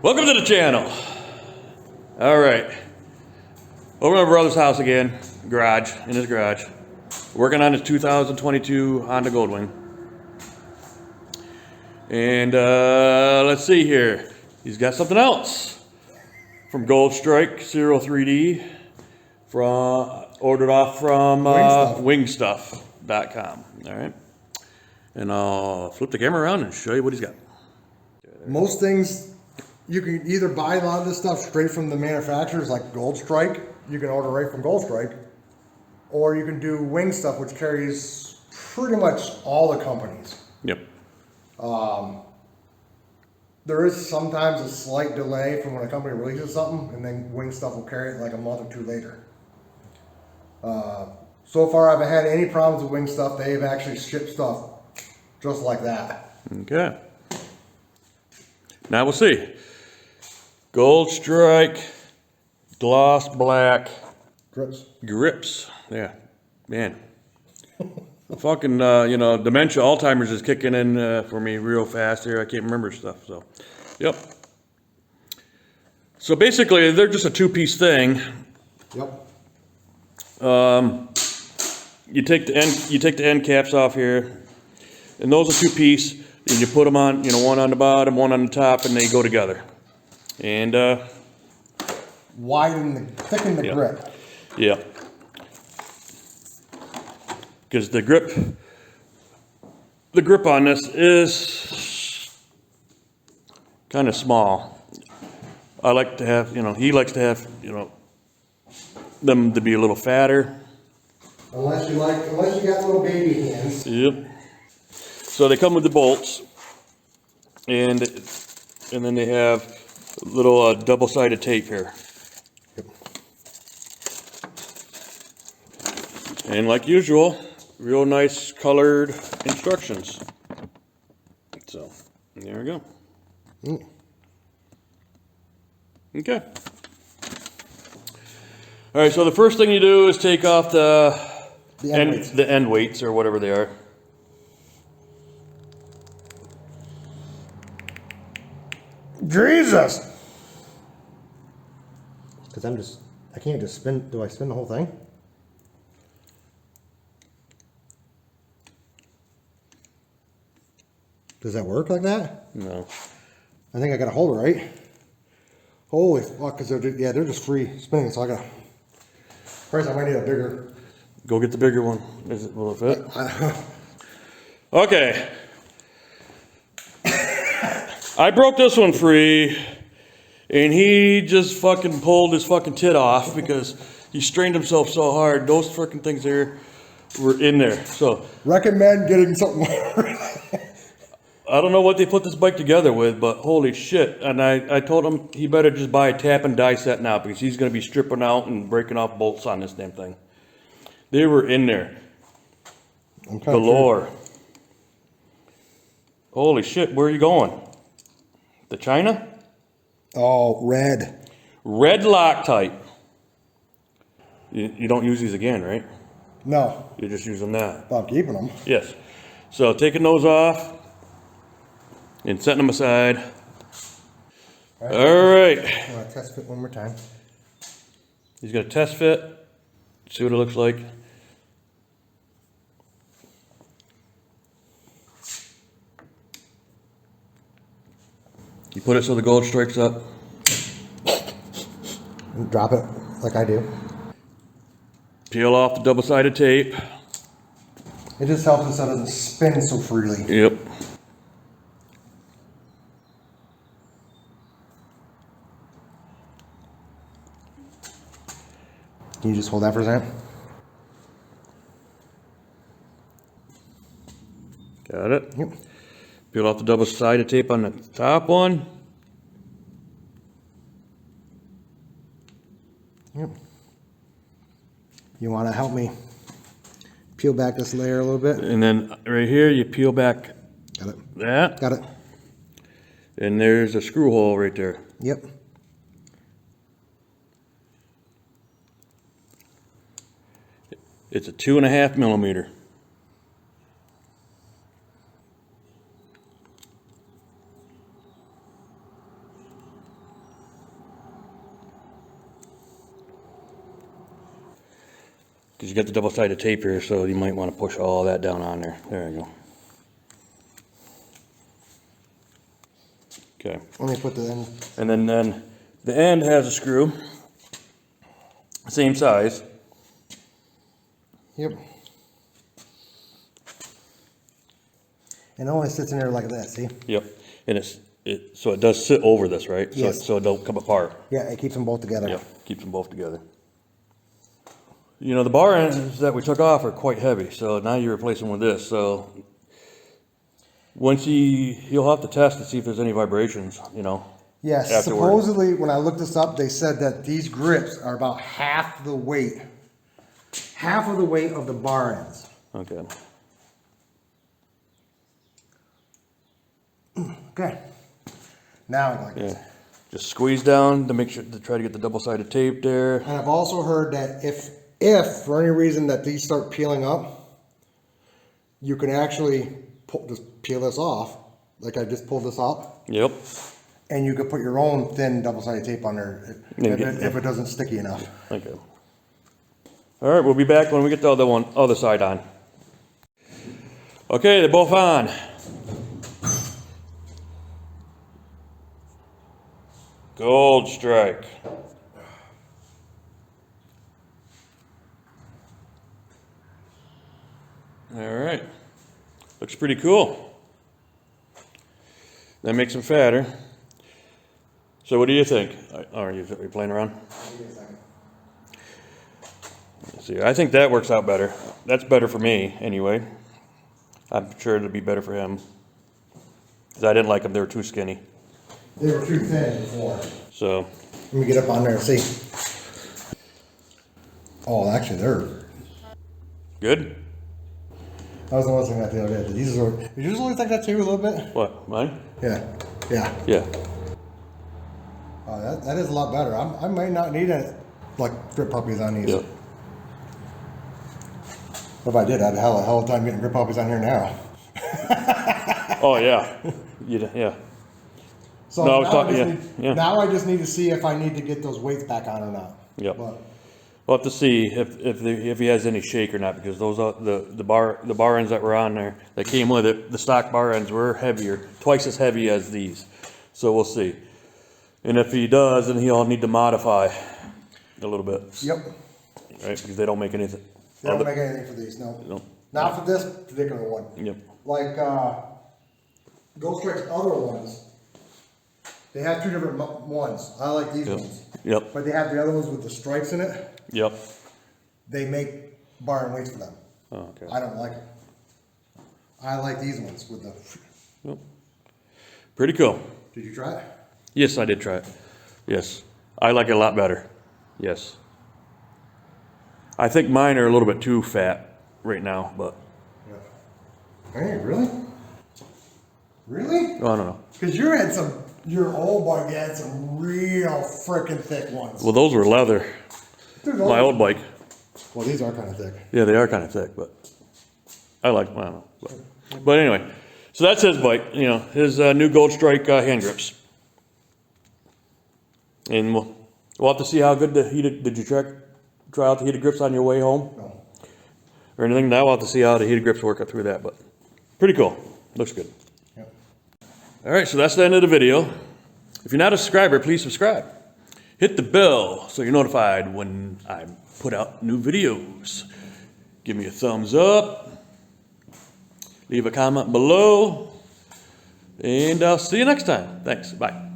Welcome to the channel. All right, over at my brother's house again, in his garage, working on his 2022 Honda Goldwing. And let's see here, he's got something else from Goldstrike 03D, ordered off from WINGSTUFF.com. All right, and I'll flip the camera around and show you what he's got. Most things, you can either buy a lot of this stuff straight from the manufacturers, like Goldstrike. You can order right from Goldstrike. Or you can do WINGSTUFF, which carries pretty much all the companies. Yep. There is sometimes a slight delay from when a company releases something, and then WINGSTUFF will carry it like a month or two later. So far, I haven't had any problems with WINGSTUFF. They've actually shipped stuff just like that. Okay. Now we'll see. Goldstrike, gloss black grips. Yeah, man. Fucking, dementia, Alzheimer's is kicking in for me real fast here. I can't remember stuff. So, yep. So basically, they're just a two-piece thing. Yep. You take the end caps off here, and those are two-piece. And you put them on, one on the bottom, one on the top, and they go together. And thicken the grip. Yeah. Because the grip on this is kind of small. I like to have, he likes to have, them to be a little fatter. Unless you got little baby hands. Yep. So they come with the bolts, and then they have a little double-sided tape here. Yep. And like usual, real nice colored instructions. So there we go. Okay. All right. So the first thing you do is take off the end weights or whatever they are. Jesus! Because I can't just spin. Do I spin the whole thing? Does that work like that? No. I think I got to hold it right. Holy fuck! Because they're just free spinning. So I got. First, I might need a bigger. Go get the bigger one. Will it fit? Okay. I broke this one free, and he just fucking pulled his fucking tit off because he strained himself so hard. Those fucking things there were in there. So recommend getting something. I don't know what they put this bike together with, but holy shit. And I told him he better just buy a tap and die set now because he's going to be stripping out and breaking off bolts on this damn thing. They were in there. Galore. Holy shit, where are you going? To China? Oh, red. Red Loctite. You don't use these again, right? No. You're just using that. But I'm keeping them. Yes. So taking those off and setting them aside. All right. I'm going to test fit one more time. He's going to test fit. See what it looks like. You put it so the gold strikes up. And drop it like I do. Peel off the double-sided tape. It just helps us so it doesn't spin so freely. Yep. Can you just hold that for a second? Got it? Yep. Peel off the double-sided tape on the top one. Yep. You want to help me peel back this layer a little bit? And then right here, you peel back that. Got it. And there's a screw hole right there. Yep. It's a 2.5 millimeter. Because you got the double-sided tape here, so you might want to push all that down on there. There you go. Okay. Let me put the end. And then the end has a screw, same size. Yep. And it only sits in there like that, see? Yep. And so it does sit over this, right? Yes. So it don't come apart. Yeah, it keeps them both together. Yep. Keeps them both together. You know, the bar ends that we took off are quite heavy, so now you replace them with this. So once you'll have to test to see if there's any vibrations, you know. Yes, afterward. supposedly when I looked this up, they said that these grips are about half the weight of the bar ends. Okay. Okay. Now I like it. Yeah. Just squeeze down to make sure to try to get the double-sided tape there. And I've also heard that if for any reason that these start peeling up, you can actually just peel this off, like I just pulled this up, Yep. and you could put your own thin double-sided tape on there if it doesn't sticky enough. Okay. All right, we'll be back when we get the other side on. Okay, they're both on. Goldstrike. All right, looks pretty cool. That makes them fatter. So what do you think? Are you playing around? Let's see, I think that works out better. That's better for me, anyway. I'm sure it'll be better for him. Because I didn't like them, they were too skinny. They were too thin before. So. Let me get up on there and see. Oh, actually, they're Good? I was the one saying that the other day. Did you just always think that too a little bit? What, mine? Yeah. Yeah. Yeah. Oh, that is a lot better. I might not need grip puppies on these. Yep. If I did, I'd have a hell of a time getting grip puppies on here now. Oh, yeah. Yeah. So No, I was talking, yeah. Now I just need to see if I need to get those weights back on or not. Yep. But, We'll have to see if he has any shake or not, because those are the bar ends that were on there that came with it, the stock bar ends were heavier, twice as heavy as these. So we'll see. And if he does, then he'll need to modify a little bit. yep. Right, because they don't make anything. They don't make anything for these, no. No. Not for this particular one. Yep. Like Goldstrike's other ones, they have two different ones. I like these ones. Yep. But they have the other ones with the stripes in it. Yep. They make bar and weights for them. Oh, okay. I don't like them. I like these ones with the... Yep. Pretty cool. Did you try it? Yes, I did try it. Yes. I like it a lot better. Yes. I think mine are a little bit too fat right now, but... Yeah. Hey, really? Really? I don't know. Because your old bike had some real freaking thick ones. Well, those were leather. Dude, My old bike. Well, these are kind of thick. Yeah, they are kind of thick, but I don't know. But anyway, so that's his bike, you know, his new Goldstrike hand grips. And we'll have to see how good did you try out the heated grips on your way home? No. Or anything? Now we'll have to see how the heated grips work through that, but pretty cool. Looks good. Yep. All right, so that's the end of the video. If you're not a subscriber, please subscribe. Hit the bell so you're notified when I put out new videos. Give me a thumbs up. Leave a comment below. And I'll see you next time. Thanks. Bye.